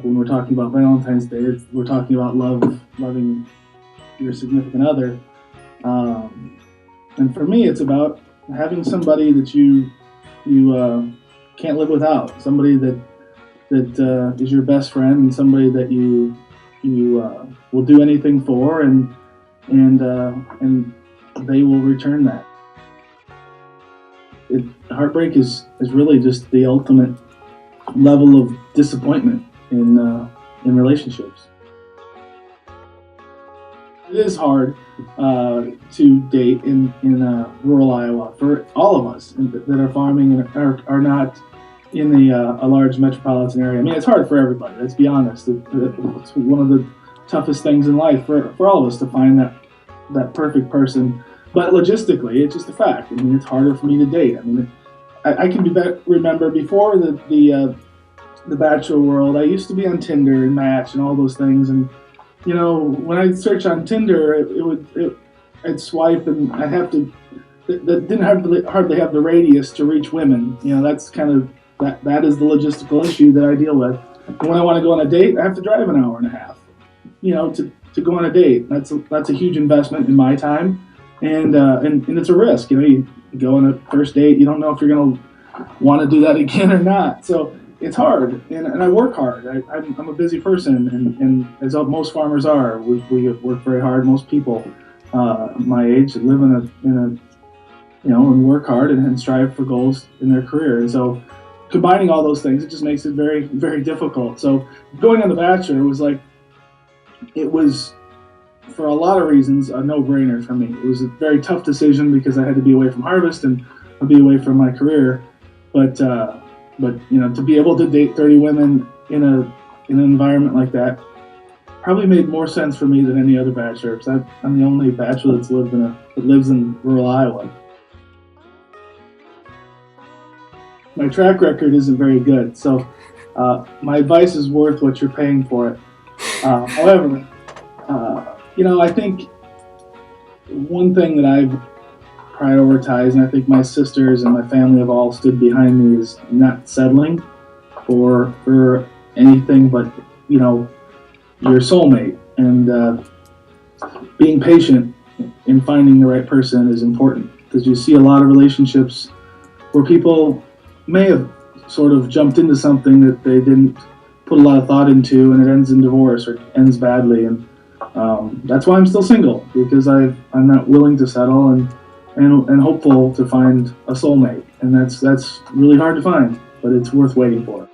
When we're talking about Valentine's Day, we're talking about loving your significant other. And for me, it's about having somebody that you can't live without. Somebody that is your best friend, and somebody that you will do anything for, and they will return that. Heartbreak is really just the ultimate level of disappointment in relationships. It is hard to date in rural Iowa for all of us that are farming and are not in a large metropolitan area. I mean, it's hard for everybody. Let's be honest. It's one of the toughest things in life for all of us to find that perfect person. But logistically, it's just a fact. I mean, it's harder for me to date. I mean, I can remember before the Bachelor world, I used to be on Tinder and Match and all those things. And you know, when I search on Tinder, I'd swipe and I'd have to. That didn't hardly have the radius to reach women. You know, that's kind of that is the logistical issue that I deal with. And when I want to go on a date, I have to drive an hour and a half. You know, to go on a date. That's a huge investment in my time, and it's a risk. You know, you go on a first date, you don't know if you're going to want to do that again or not. So it's hard, and I work hard. I'm a busy person, and as most farmers are, we work very hard. Most people my age live in a and work hard and strive for goals in their career. And so combining all those things, it just makes it very, very difficult. So going on The Bachelor was for a lot of reasons a no-brainer for me. It was a very tough decision because I had to be away from harvest and be away from my career, but you know, to be able to date 30 women in an environment like that probably made more sense for me than any other bachelor, because I'm the only bachelor that lives in rural Iowa. My track record isn't very good, so my advice is worth what you're paying for it. However, you know, I think one thing that I've prioritized, and I think my sisters and my family have all stood behind me, is not settling for anything but, you know, your soulmate, and being patient in finding the right person is important, because you see a lot of relationships where people may have sort of jumped into something that they didn't put a lot of thought into, and it ends in divorce or ends badly. And that's why I'm still single, because I'm not willing to settle and hopeful to find a soulmate, and that's really hard to find, but it's worth waiting for.